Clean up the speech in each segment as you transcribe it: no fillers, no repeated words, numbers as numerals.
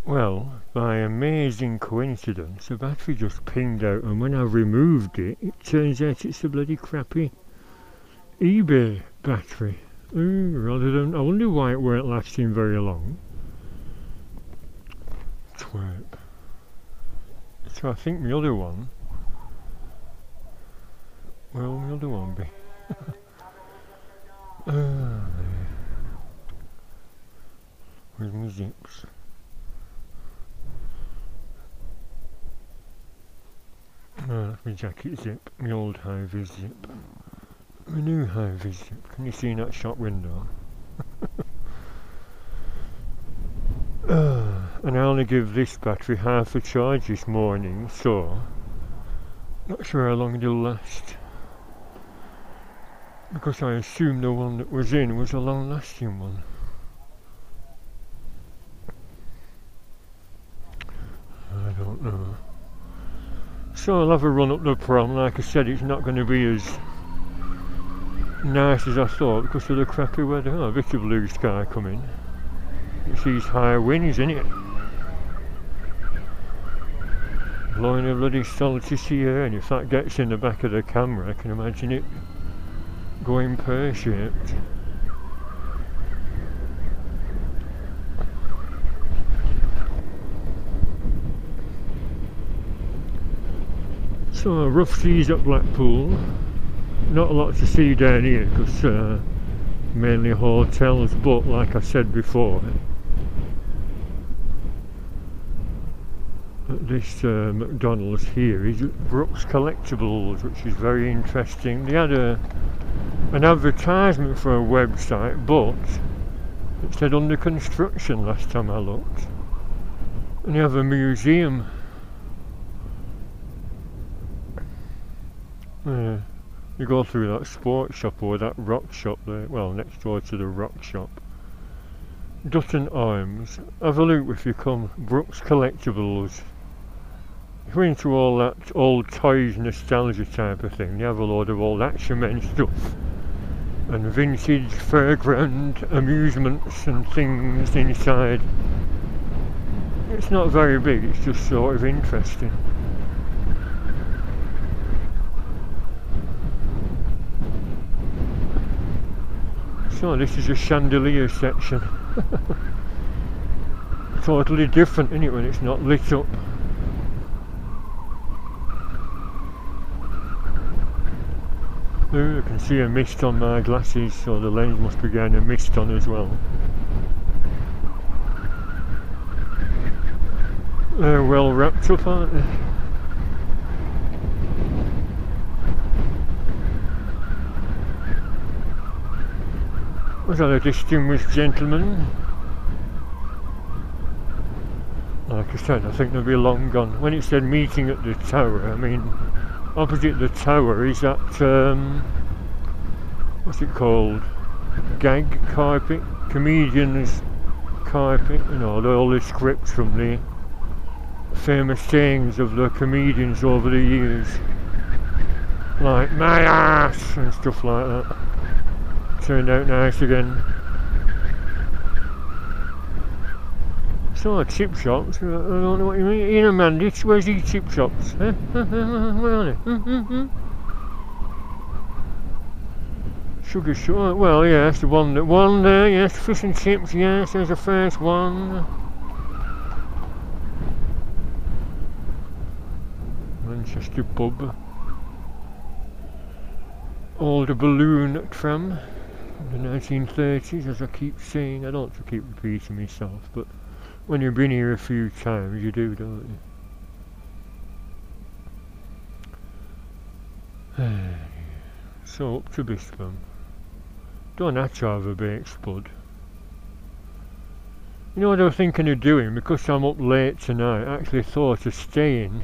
Well, by amazing coincidence, the battery just pinged out, and when I removed it, it turns out it's a bloody crappy eBay battery. Rather than, I wonder why it weren't lasting very long. Twerp. So I think the other one, well, the other one be. Where's my zips? Oh, that's my jacket zip, my old high-vis zip. My new high-vis zip. Can you see in that shop window? And I only give this battery half a charge this morning, so not sure how long it'll last. Because I assumed the one that was in was a long-lasting one. I don't know. So I'll have a run up the prom. Like I said, it's not going to be as nice as I thought because of the crappy weather. Oh, a bit of blue sky coming. It's these high winds, isn't it? Blowing a bloody salty sea air, and if that gets in the back of the camera, I can imagine it going pear-shaped. So a rough seas at Blackpool. Not a lot to see down here because mainly hotels, but like I said before, this McDonald's here is Brooks Collectibles, which is very interesting. They had an advertisement for a website, but it said under construction last time I looked. And they have a museum. You go through that sports shop or that rock shop there, well, next door to the rock shop. Dutton Arms. Have a look if you come. Brooks Collectibles. If you're into all that old toys, nostalgia type of thing, you have a load of old Action Men stuff and vintage fairground amusements and things inside. It's not very big, it's just sort of interesting. So this is a chandelier section. Totally different, isn't it, when it's not lit up? Ooh, I can see a mist on my glasses, so the lens must be getting a mist on as well. They're well wrapped up, aren't they? Was that a distinguished gentleman? Like I said, I think they'll be long gone. When it said meeting at the tower, I mean, opposite the tower is that, what's it called? Gag carpet? Comedians carpet? You know, all the scripts from the famous sayings of the comedians over the years. Like, my ass! And stuff like that. Turned out nice again. So chip shops, I don't know what you mean. You know, Mandy, where's these chip shops? Where are they? Sugar shop, well yes, the one there, yes, fish and chips, yes, there's the first one. Manchester pub. Old balloon tram. The 1930s, as I keep saying. I don't have to keep repeating myself, but when you've been here a few times you do, don't you? So up to Bispham. Don't have to have a baked spud. You know what I was thinking of doing? Because I'm up late tonight, I actually thought of staying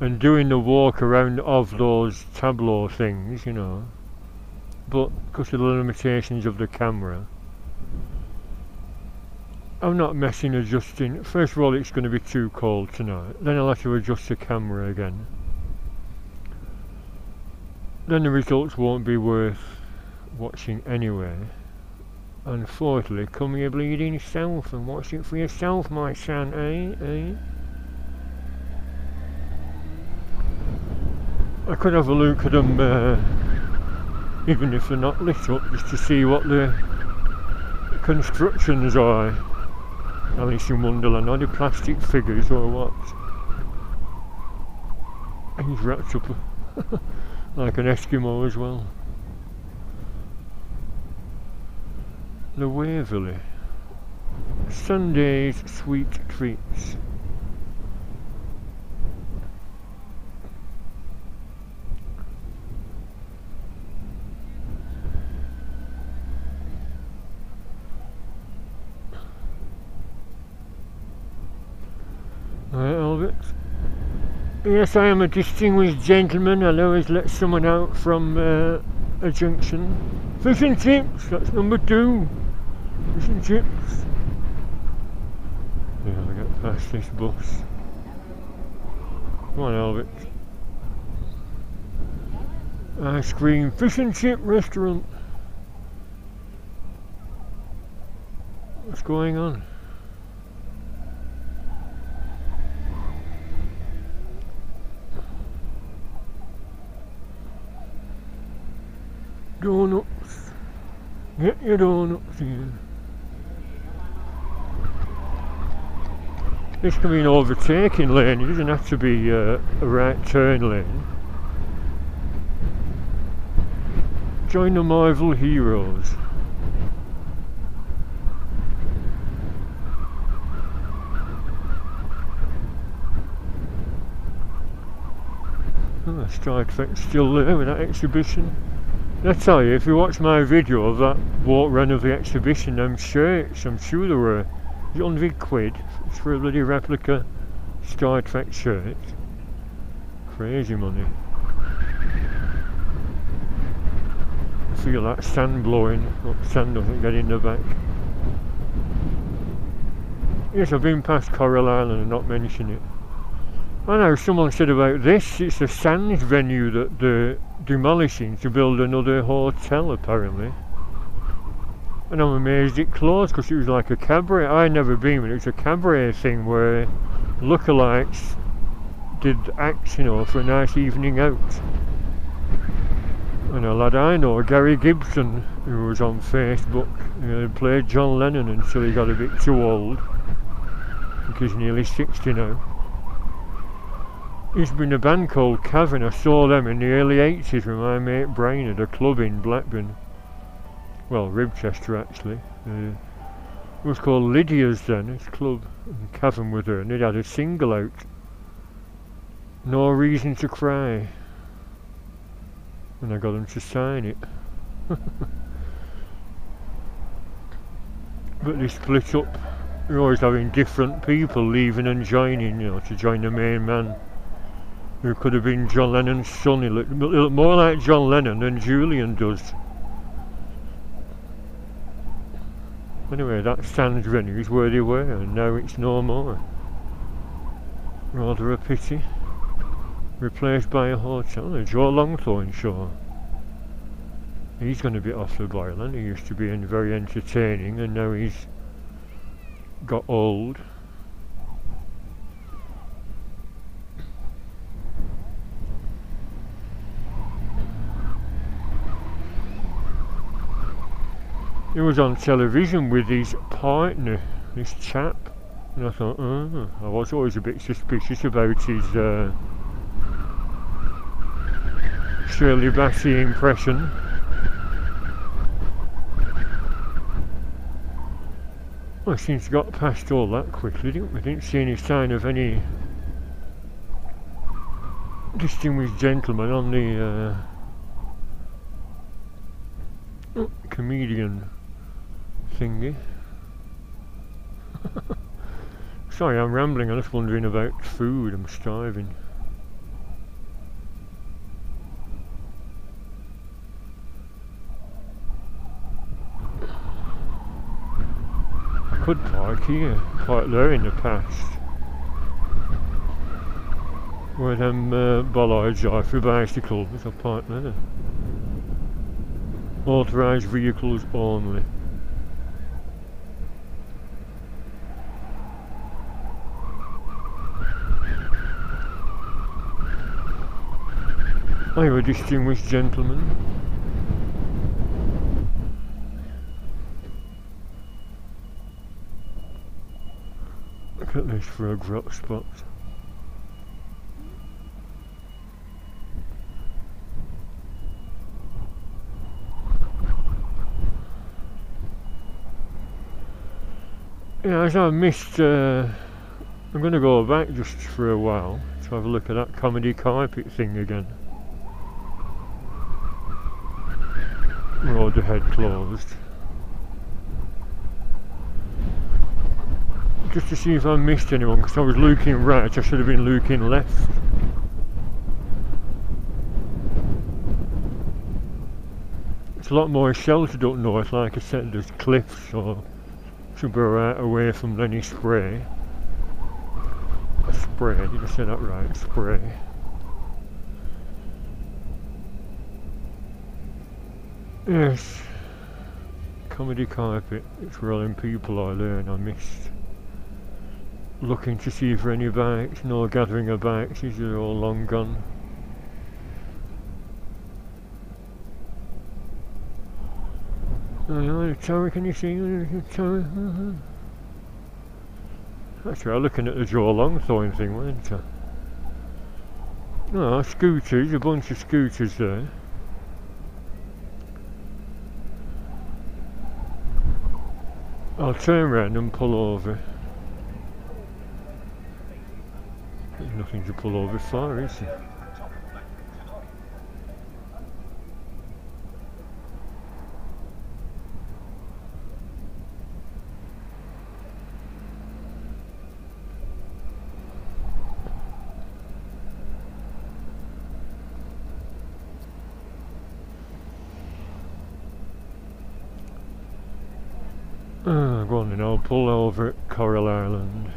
and doing the walk around of those tableau things, you know. But because of the limitations of the camera, I'm not messing adjusting. First of all, it's going to be too cold tonight. Then I'll have to adjust the camera again. Then the results won't be worth watching anyway. And fourthly, come here bleeding south and watch it for yourself, my son, eh? I could have a look at them, even if they're not lit up, just to see what the constructions are. Alice in Wonderland, are they plastic figures or what? He's wrapped up like an Eskimo as well. The Waverley. Sunday's sweet treats. Albert. Yes, I am a distinguished gentleman. I'll always let someone out from a junction. Fish and chips, that's number 2. Fish and chips. Yeah, I'll get past this bus. Come on, Albert. Ice cream, fish and chip restaurant. What's going on? Donuts. Get your donuts here. This can be an overtaking lane, it doesn't have to be a right turn lane. Join the Marvel Heroes. Oh, Star Trek's still there with that exhibition. I tell you, if you watch my video of that walk round of the exhibition, them shirts, I'm sure there were £100 it's for a bloody replica Star Trek shirt. Crazy money. I feel that sand blowing, hope sand doesn't get in the back. Yes, I've been past Coral Island and not mentioned it. I know someone said about this, it's a sands venue that they're demolishing to build another hotel apparently. And I'm amazed it closed because it was like a cabaret. I'd never been, but it was a cabaret thing where lookalikes did acts, you know, for a nice evening out. And a lad I know, Gary Gibson, who was on Facebook, played John Lennon until he got a bit too old. I think he's nearly 60 now. He's been in a band called Cavern. I saw them in the early 80s with my mate Brian at a club in Blackburn. Well, Ribchester actually. It was called Lydia's then, his club, and Cavern with her, and they'd had a single out. No Reason to Cry. And I got them to sign it. But they split up. You're always having different people leaving and joining, you know, to join the main man. Who could have been John Lennon's son. He looked more like John Lennon than Julian does. Anyway, that Sands venue is where they were, and now it's no more. Rather a pity. Replaced by a hotel. Joe Longthorne Show. He's going to be off the boil, and he used to be very entertaining, and now he's got old. He was on television with his partner, this chap, and I thought, I was always a bit suspicious about his Shirley Bassey impression. Well, since got past all that quickly, didn't we? Didn't see any sign of any distinguished gentleman on the comedian thingy. Sorry, I'm rambling. I'm just wondering about food. I'm starving. I could park here, park there in the past, where them bollards are for bicycles. I'll park there. Authorised vehicles only. you a distinguished gentleman. Look at this for a grot spot. Yeah, as I missed, I'm going to go back just for a while to have a look at that comedy carpet thing again. Road ahead closed. Just to see if I missed anyone, because I was looking right, I should have been looking left. It's a lot more sheltered up north, like I said, there's cliffs, so should be right away from any spray. Spray, did I say that right? Spray. Yes. Comedy carpet. It's rolling people I learn I missed. Looking to see for any bikes. No gathering of bikes, these are all long gone. Oh, the tower, can you see the tower? That's right, looking at the Joe Longthorn thing, weren't I? Oh, scooters, a bunch of scooters there. I'll turn around and pull over. There's nothing to pull over for, is there? Go on then, I'll pull over at Coral Island.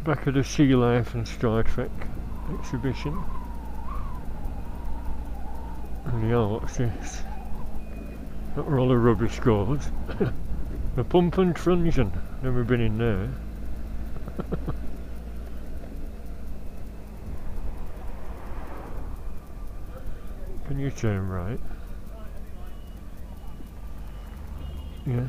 Back of the Sea Life and Star Trek exhibition. And yeah, what's this? That where all the rubbish goes. The Pump and Truncheon. Never been in there. Can you turn right? Yes.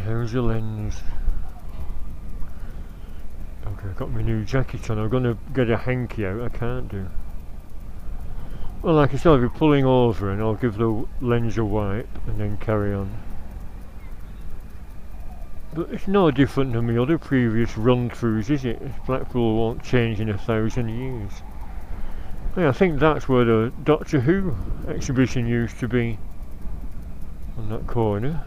How's the lens? Okay, I've got my new jacket on. I'm going to get a hanky out. I can't do. Well, like I said, I'll be pulling over and I'll give the lens a wipe and then carry on. But it's no different than my other previous run-throughs, is it? Blackpool won't change in 1,000 years. Yeah, I think that's where the Doctor Who exhibition used to be. On that corner.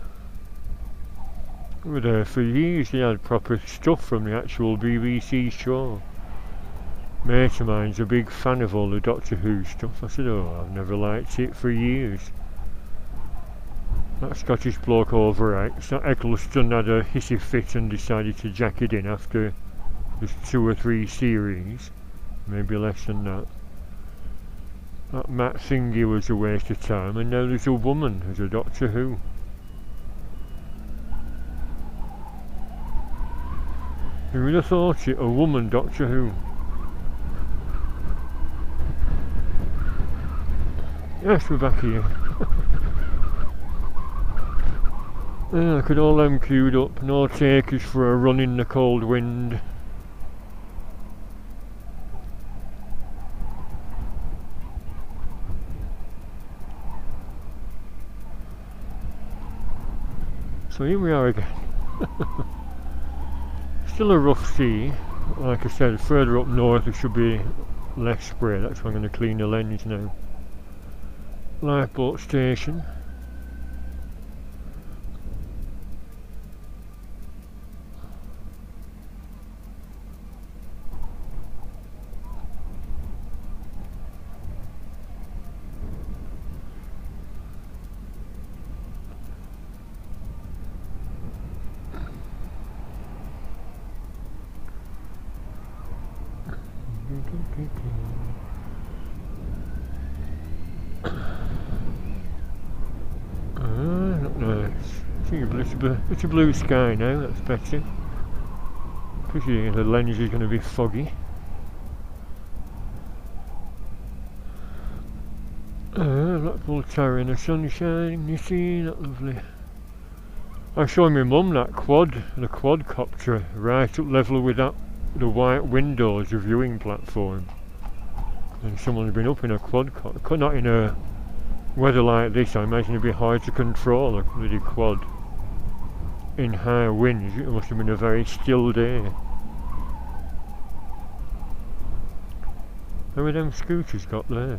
We were there for years. They had proper stuff from the actual BBC show. Mate of mine's a big fan of all the Doctor Who stuff. I said, oh, I've never liked it for years. That Scottish bloke overacts. That Eccleston had a hissy fit and decided to jack it in after just 2 or 3 series. Maybe less than that. That Matt Thingy was a waste of time, and now there's a woman as a Doctor Who. Who would have thought it? A woman Doctor Who. Yes, we're back here. Yeah, look at all them queued up. No takers for a run in the cold wind. So here we are again. Still a rough sea. Like I said, further up north there should be less spray. That's why I'm going to clean the lens now. Lifeboat station. Not nice. It's a blue sky now, that's better. Appreciate the lens is going to be foggy. Blackpool Tower in the sunshine, you see, that lovely. I showed my mum that the quadcopter, right up level with the white windows, the viewing platform. And someone's been up in a quadcopter, not in a weather like this. I imagine it'd be hard to control a bloody quad. In high winds, it must have been a very still day. How are them scooters got there?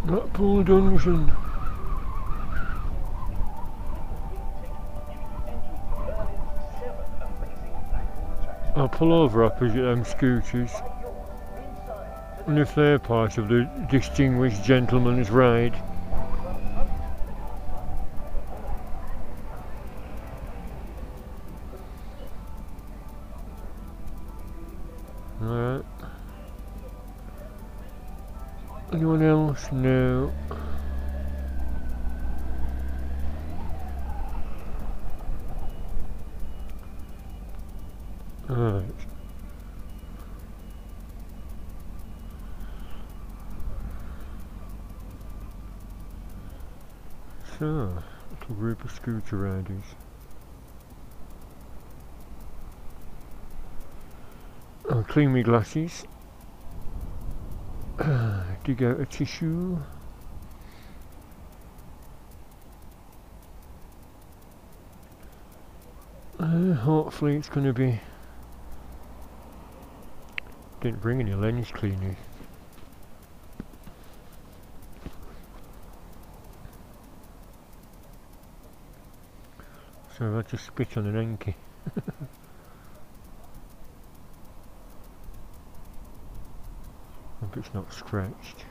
Blackpool Dungeon. I'll pull over opposite them scooters, and if they're part of the distinguished gentleman's ride. Alright. Anyone else? No. Alright. So, little group of scooter riders. I'll clean my glasses. Dig out a tissue. Hopefully it's going to be... Didn't bring any lens cleaners. So I had to spit on an Enki. Hope it's not scratched.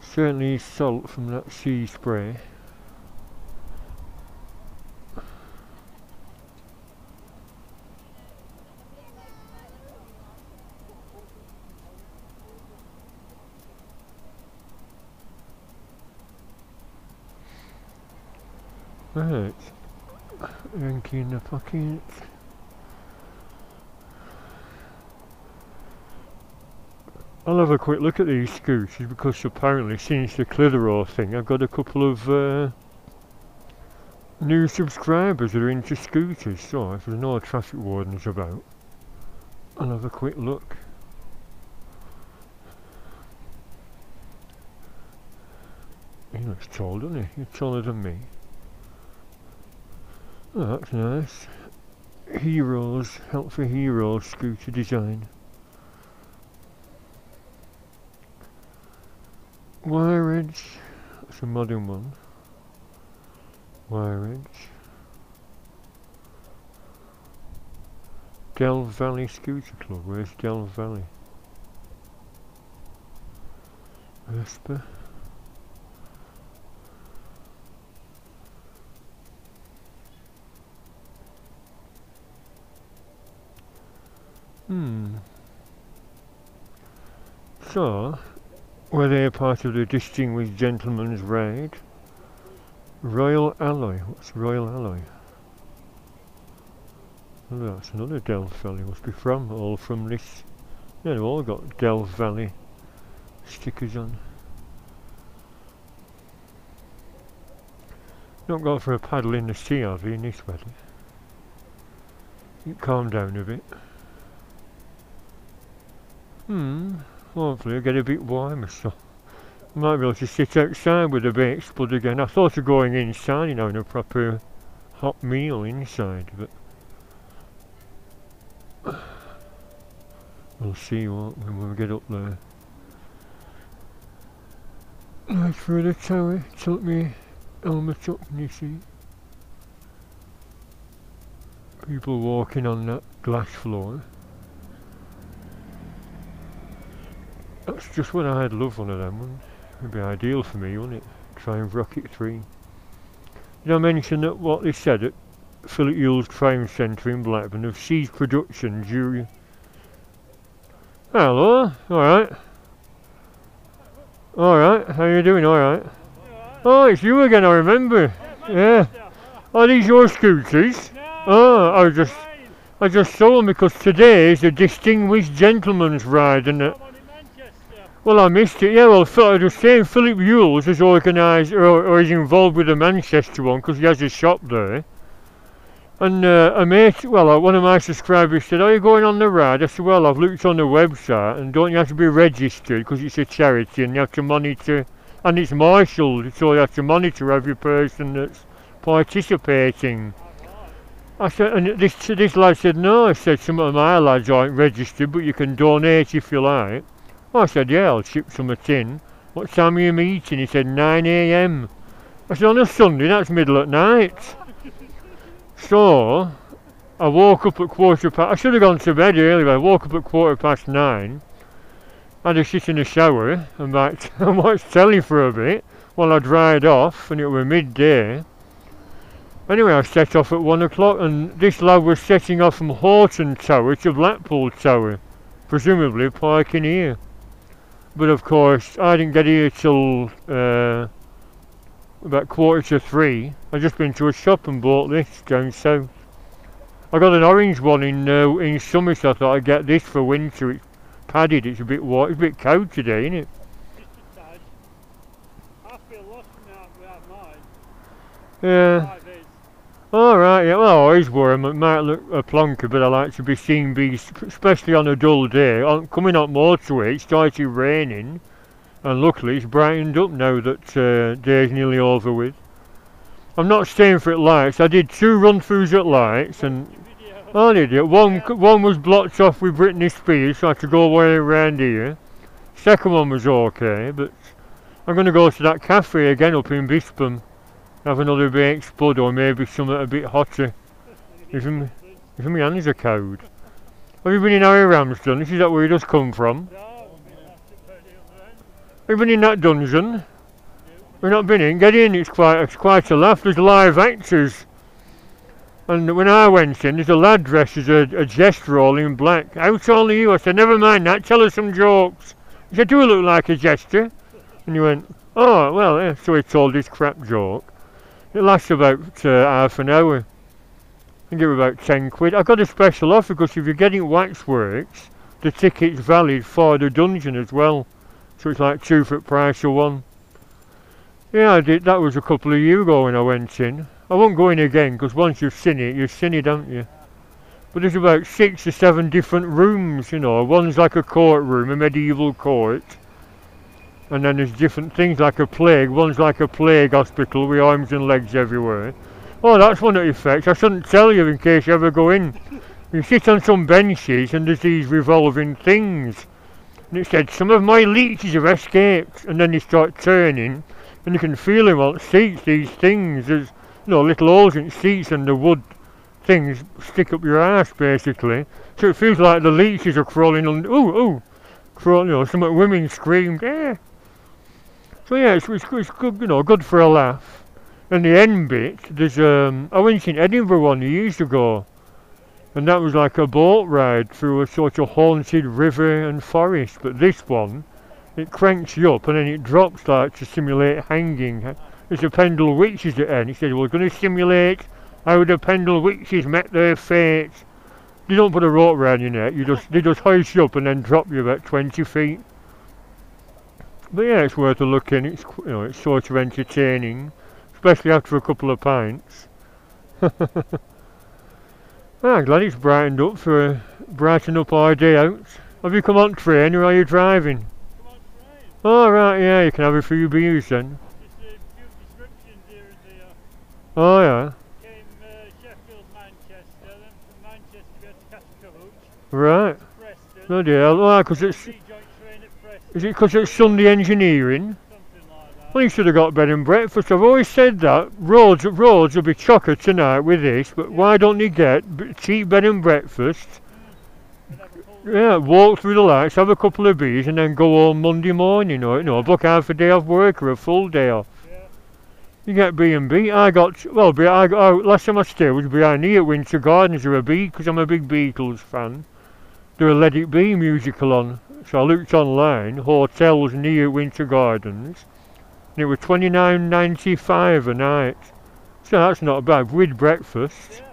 Certainly salt from that sea spray. Right, Yankee in the pocket. I'll have a quick look at these scooters because apparently since the Clitheroe thing I've got a couple of new subscribers that are into scooters, so if there's no traffic wardens about, I'll have a quick look. He looks tall, doesn't he? You're taller than me. Oh, that's nice. Heroes, Help for Heroes scooter design. Wire Edge, that's a modern one. Wire Edge. Delve Valley Scooter Club, where's Delve Valley? Vespa. So, were they a part of the Distinguished Gentleman's Ride? Royal Alloy. What's Royal Alloy? Oh, that's another Delve Valley, must be all from this. Yeah, they've all got Delve Valley stickers on. Not got for a paddle in the sea, have you, in this weather? You calm down a bit. Hopefully I'll get a bit warmer, so I might be able to sit outside with a baked spud again. I thought of going inside, you know, in a proper hot meal inside, but we'll see what when we get up there. Right through the tower, tilt me helmet up and you see people walking on that glass floor. That's just when I'd love one of them. It'd be ideal for me, wouldn't it? Triumph Rocket 3. Did I mention that what they said at Philip Yule's Triumph Centre in Blackburn have ceased production during... Hello, alright. Alright, how you doing? Alright. Oh, it's you again, I remember. Yeah. Are these your scooters? Oh, I just saw them because today is a distinguished gentleman's ride and well, I missed it. Yeah, well, I was saying Philip Yule's has organised or is involved with the Manchester one because he has a shop there. And a mate, well, one of my subscribers said, "Are you going on the ride?" I said, "Well, I've looked on the website and don't you have to be registered because it's a charity and you have to monitor, and it's marshalled, so you have to monitor every person that's participating." I said, and this lad said, "No," I said, "some of my lads aren't registered, but you can donate if you like." Well, I said, "Yeah, I'll chip some in." "What time are you meeting?" He said, 9 AM. I said, "On a Sunday, that's middle at night." So, I woke up at I should have gone to bed earlier, I woke up at 9:15, had a shit in the shower, and watched telly for a bit, while I dried off, and it was midday. Anyway, I set off at 1 o'clock, and this lad was setting off from Horton Tower to Blackpool Tower, presumably parking here. But of course, I didn't get here till about 2:45. I'd just been to a shop and bought this down south. I got an orange one in summer, so I thought I'd get this for winter. It's padded, it's a bit warm, it's a bit cold today, isn't it? Just a tad. I feel lost now without mine. Yeah. Alright, yeah, well, I always worry, it might look a plonker, but I like to be seen, especially on a dull day. Coming up motorway, it started raining, and luckily it's brightened up now that day's nearly over with. I'm not staying for at lights. I did 2 run-throughs at lights, and I did it. One was blocked off with Britney Spears, so I had to go way around here. Second one was okay, but I'm going to go to that cafe again up in Bispam. Have another baked spud or maybe something a bit hotter. Even my hands are cold. Have you been in Harry Ramsden? This is that where he does come from? Have you been in that dungeon? We've not been in. Get in, it's quite a laugh. There's live actors. And when I went in, there's a lad dressed as a jester all in black. "How tall are you?" I said, "Never mind that, tell us some jokes." He said, "Do I look like a jester?" And he went, "Oh, well, yeah." So he told his crap joke. It lasts about half an hour. I think it was about 10 quid. I got a special offer because if you're getting waxworks, the ticket's valid for the dungeon as well. So it's like 2 for the price of 1. Yeah, I did. That was a couple of years ago when I went in. I won't go in again because once you've seen it, haven't you? But there's about 6 or 7 different rooms, you know. One's like a courtroom, a medieval court. And then there's different things like a plague. One's like a plague hospital with arms and legs everywhere. Oh, that's one of the effects. I shouldn't tell you in case you ever go in. You sit on some benches and there's these revolving things. And it said, "Some of my leeches have escaped." And then they start turning. And you can feel them on the seats, these things. There's little holes in seats and the wood things stick up your ass basically. So it feels like the leeches are crawling on. Ooh, crawling, some women screamed, "Eh." So yeah, it's good, good for a laugh. And the end bit, there's I went in Edinburgh one years ago, and that was like a boat ride through a sort of haunted river and forest. But this one, it cranks you up and then it drops like to simulate hanging. There's a Pendle Witches at the end. He said, "We're going to simulate how the Pendle Witches met their fate." They don't put a rope around your neck. They just hoist you up and then drop you about 20 feet. But yeah, it's worth a look in. It's sort of entertaining, especially after a couple of pints. I'm glad it's brightened up brighten up our day out. Have you come on train or are you driving? Come on, train. Oh right, yeah, you can have a few beers then. Just a few descriptions here and there. Oh yeah. Came Sheffield, Manchester, then from Manchester we had to Castlehooch, Right. Preston. Bloody hell. Oh, because it's... Joint train at Preston. Is it because it's Sunday engineering? Something like that. Well, you should have got bed and breakfast. I've always said that. Roads will be chocker tonight with this, but why don't you get cheap bed and breakfast? And have a full Yeah, walk through the lights, have a couple of beers, and then go home Monday morning. Book half a day off work or a full day off. yeah. You get B&B. Last time I stayed was behind here at Winter Gardens or because I'm a big Beatles fan. There a Let It Be musical on. So I looked online, hotels near Winter Gardens, and it was $29.95 a night. So that's not bad, with breakfast. Yeah.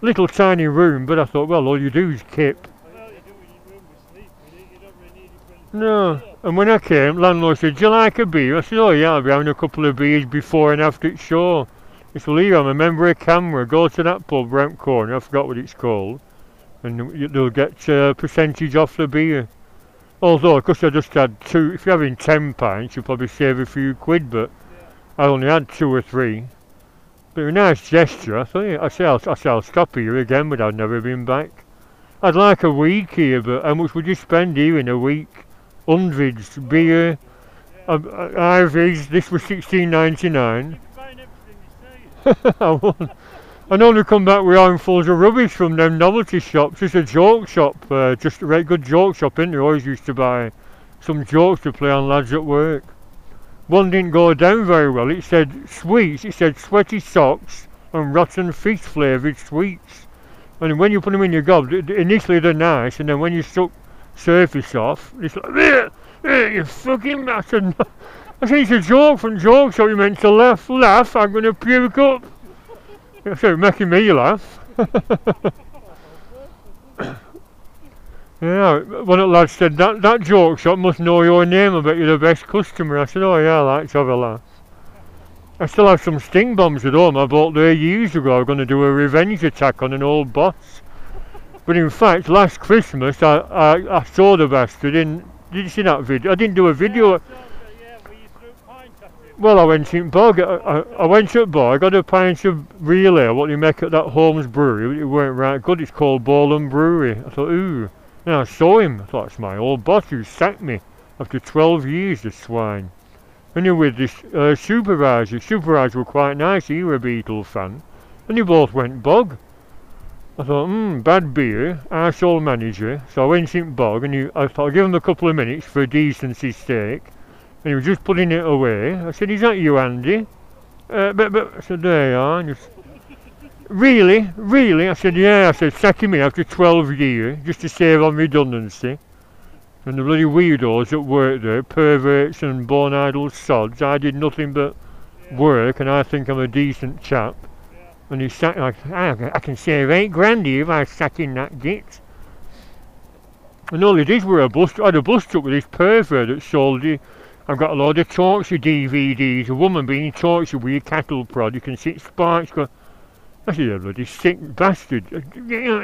Little tiny room, but I thought, well, all you do is kip. Well, you do in your room with sleep with it. You don't really need it for anything. No. Yeah. And when I came, landlord said, do you like a beer? I said, oh yeah, I'll be having a couple of beers before and after it's show. He said, Leo, I'm a member of Camera, go to that pub round corner, I forgot what it's called, and they'll get a percentage off the beer. Although, because I just had two, if you're having 10 pints, you'll probably save a few quid, but I only had 2 or 3. But a nice gesture. I thought, yeah, I'll stop here again, but I've never been back. I'd like a week here, but how much would you spend here in a week? Hundreds, beer, IVs, this was $16.99. You'd be buying everything you say. I won't. I normally come back with armfuls of rubbish from them novelty shops. It's a joke shop, just a very good joke shop, isn't there? Always used to buy some jokes to play on lads at work. One didn't go down very well. It said sweets, it said sweaty socks and rotten fish flavoured sweets. And when you put them in your gob, initially they're nice, and then when you suck surface off, it's like, you fucking bastard. I said, it's a joke from joke shop, you meant to laugh, I'm going to puke up. So making me laugh. Yeah, one of the lads said, that joke shop must know your name, I bet you're the best customer. I said, oh yeah, I like to have a laugh. I still have some sting bombs at home I bought there years ago. I was going to do a revenge attack on an old boss. But in fact, last Christmas I saw the bastard in, did you see that video? I didn't do a video. Yeah, where you threw pints at him. Well, I went in Bog. I went to Bog, got a pint of real ale, what you make at that Holmes brewery. It weren't right good. It's called Bowland Brewery. I thought, ooh. And I saw him. I thought, it's my old boss who sacked me after 12 years, the swine. And you're with this supervisor. Supervisor were quite nice. He were a Beatles fan. And they both went Bog. I thought, bad beer, arsehole manager. So I went in Bog, and I thought, I'll give him a couple of minutes for decency's sake. And he was just putting it away. I said, is that you, Andy? But I said, there you are. And really? I said, yeah. I said, sacking me after 12 years, just to save on redundancy. And the bloody weirdos that work there, perverts and born idle sods, I did nothing but work, and I think I'm a decent chap. And he sacked, I can save 8 grand here by sacking that git. And all it is were I had a bus truck with this pervert that sold it. I've got a load of torture DVDs, a woman being tortured with a cattle prod, you can see sparks go. I said, you bloody sick bastard.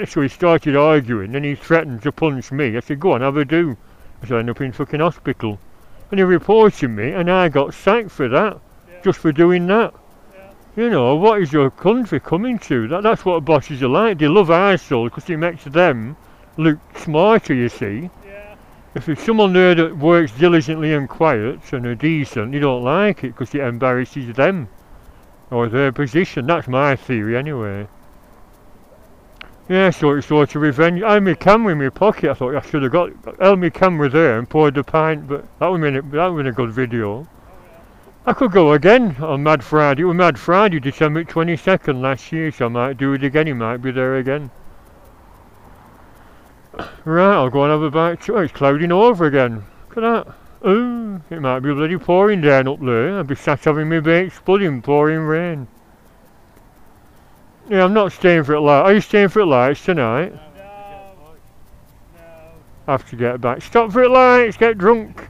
So he started arguing, and he threatened to punch me. I said, go on, have a do. So I ended up in fucking hospital. And he reported me, and I got sacked for that, just for doing that. You know, what is your country coming to? That's what bosses are like. They love arseholes because it makes them look smarter, you see. Yeah. If there's someone there that works diligently and quiet and are decent, you don't like it because it embarrasses them or their position. That's my theory anyway. Yeah, so it's sort of revenge. I had my camera in my pocket. I thought I should have held my camera there and poured the pint, but that would have been a good video. I could go again on Mad Friday. It was Mad Friday, December 22nd last year, so I might do it again. He might be there again. Right, I'll go and have a bite. Oh, it's clouding over again. Look at that. Oh, it might be bloody pouring down up there. I'll be sat having my baked spud in pouring rain. Yeah, I'm not staying for it light. Are you staying for it lights tonight? No, have to get back. Stop for lights, get drunk.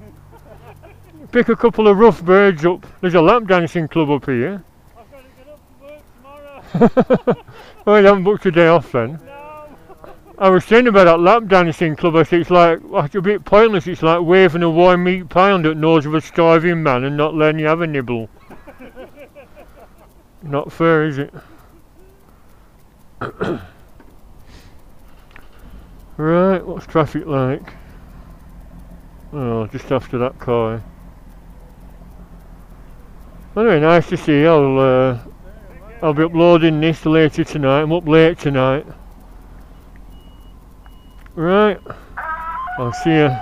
Pick a couple of rough birds up. There's a lap dancing club up here. I've got to get up to work tomorrow. Oh, you haven't booked a day off then? No. I was saying about that lap dancing club, I said it's like, well, it's a bit pointless, it's like waving a warm meat pie under the nose of a starving man and not letting you have a nibble. Not fair, is it? Right, what's traffic like? Oh, just after that car. Anyway, nice to see you. I'll be uploading this later tonight. I'm up late tonight. Right, I'll see you.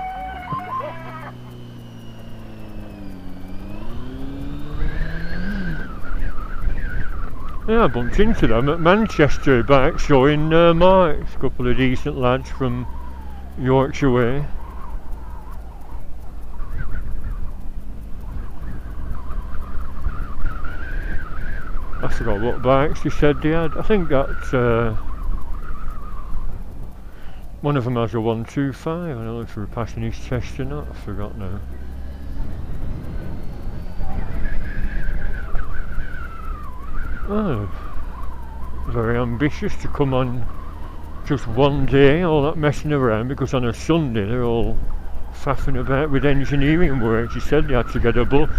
Yeah, I bumped into them at Manchester back showing marks. A couple of decent lads from Yorkshire way. I forgot what bikes they said they had. I think that one of them has a 125. I don't know if we were passing his test or not. I forgot now. Oh, very ambitious to come on just one day, all that messing around, because on a Sunday they're all faffing about with engineering work. She said they had to get a bus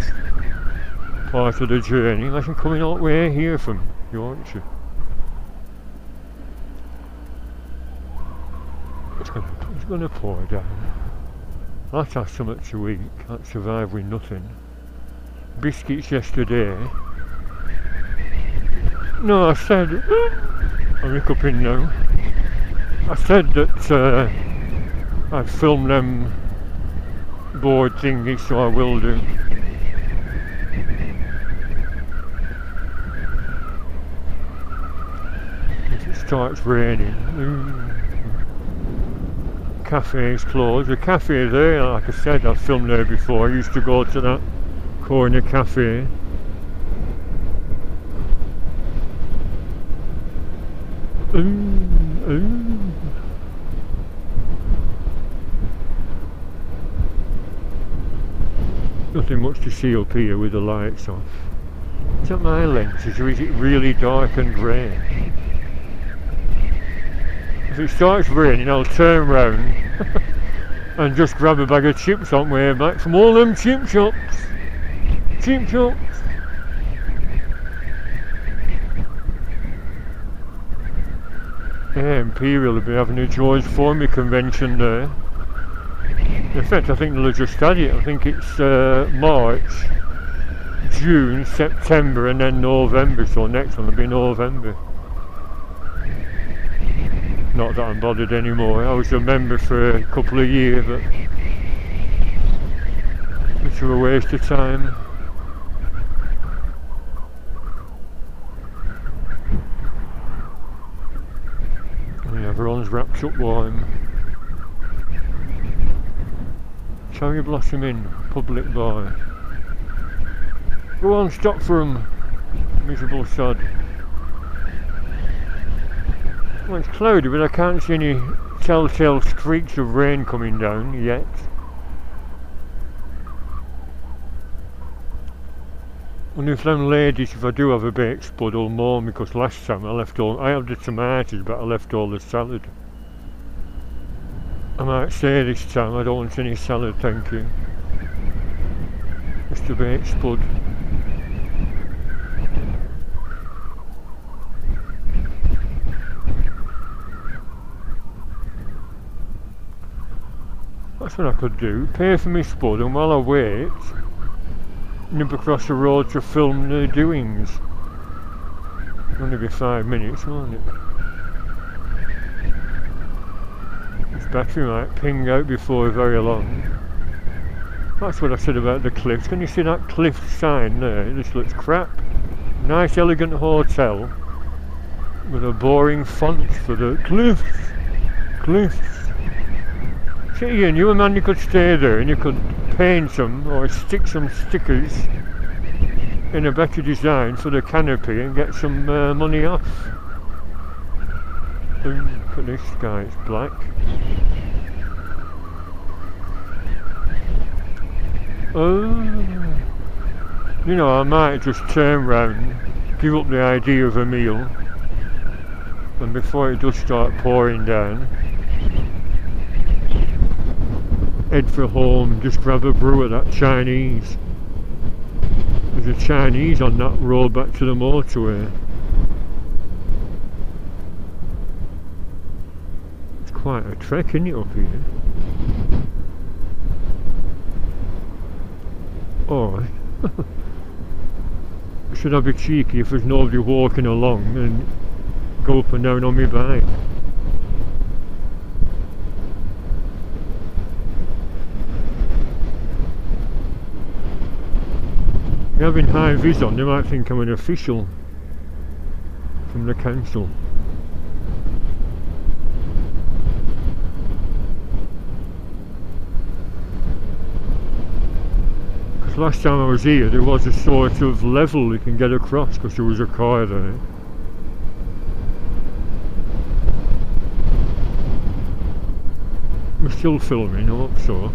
part of the journey. Imagine coming all the way here from Yorkshire. It's going to pour down. I'll have to have something to eat. Can't survive with nothing. Biscuits yesterday. No, I said, I'm hiccuping now. I said that I'd film them board thingies, so I will do. If it starts raining, cafe's closed. The cafe there, like I said, I've filmed there before. I used to go to that corner cafe. Nothing much to see up here with the lights off. Is that my lenses or is it really dark and grey? If it starts raining I'll turn round and just grab a bag of chips on the way back from all them chip shops. Chip shops. Yeah, Imperial will be having a George Formby convention there. In fact, I think they'll have just had it. I think it's March, June, September and then November, so next one will be November. Not that I'm bothered anymore. I was a member for a couple of years, but it's a waste of time. Yeah, everyone's wrapped up warm. Cherry Blossom Inn, public bar. Go on, stop for 'em, miserable sod. Well, it's cloudy, but I can't see any telltale streaks of rain coming down yet. Wonder if them ladies, if I do have a baked spud, will mow me, because last time I had the tomatoes, but I left all the salad. I might say this time I don't want any salad, thank you. Just a baked spud. That's what I could do, pay for my spud, and while I wait, nip across the road to film the doings. It'll only be 5 minutes, won't it? This battery might ping out before very long. That's what I said about the cliffs. Can you see that cliff sign there? This looks crap. Nice elegant hotel with a boring font for the cliffs. Cliffs. See, Ian, you and man, you could stay there and you could paint some or stick some stickers in a better design for the canopy and get some money off. Look at this sky, it's black. Oh, you know, I might just turn round, give up the idea of a meal, and before it does start pouring down, head for home, just grab a brew at that Chinese. There's a Chinese on that road back to the motorway. It's quite a trek, isn't it, up here? Oh, should I be cheeky if there's nobody walking along and go up and down on my bike? Having high vis on, they might think I'm an official from the council. Because last time I was here, there was a sort of level you can get across because there was a car there. We're still filming, I hope so.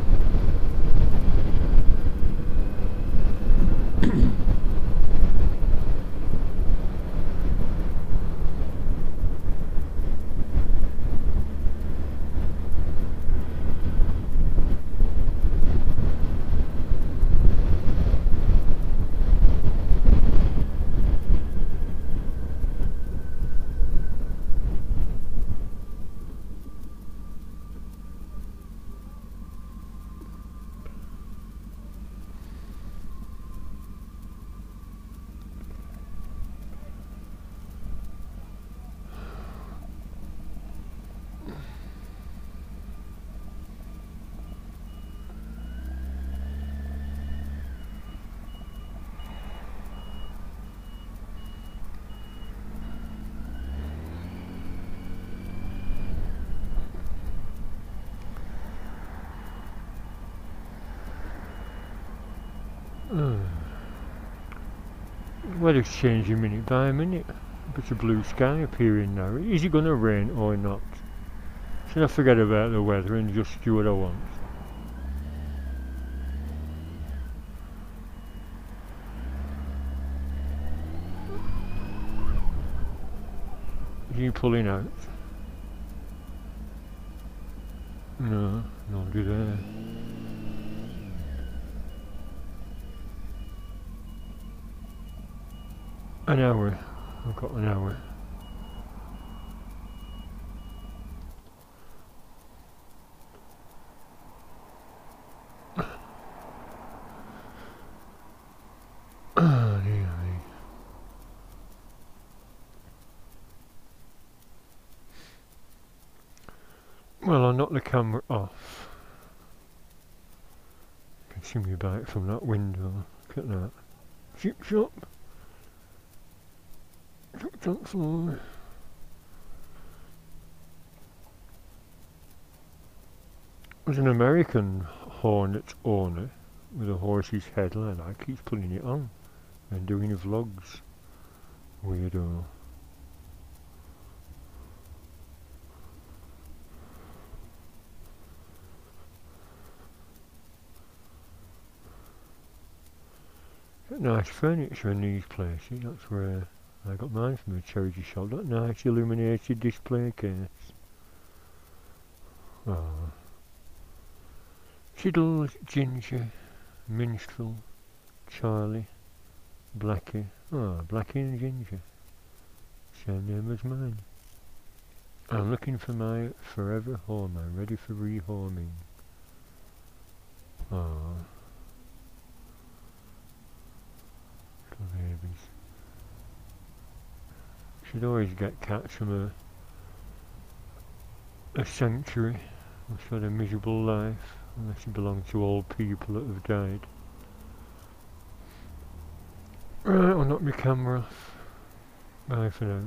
Weather's changing minute by minute. A bit of blue sky appearing now. Is it going to rain or not? Should I forget about the weather and just do what I want? Are you pulling out? No, nobody there. An hour. I've got an hour. Oh, dear me. Well, I'll knock the camera off. You can see me bike from that window. Look at that. Chip shop. Top floor. There's an American Hornet owner with a horse's headline. I keep putting it on and doing vlogs. Weirdo. Got nice furniture in these places. That's where I got mine from a charity shop. That nice illuminated display case. Oh. Chiddles, Ginger, Minstrel, Charlie, Blackie. Oh, Blackie and Ginger. Same name as mine. I'm looking for my forever home. I'm ready for rehoming. Oh. Little babies. Should always get cats from a sanctuary. Must have had a miserable life, unless you belong to old people that have died. Right, I'll knock my camera off. Bye for now.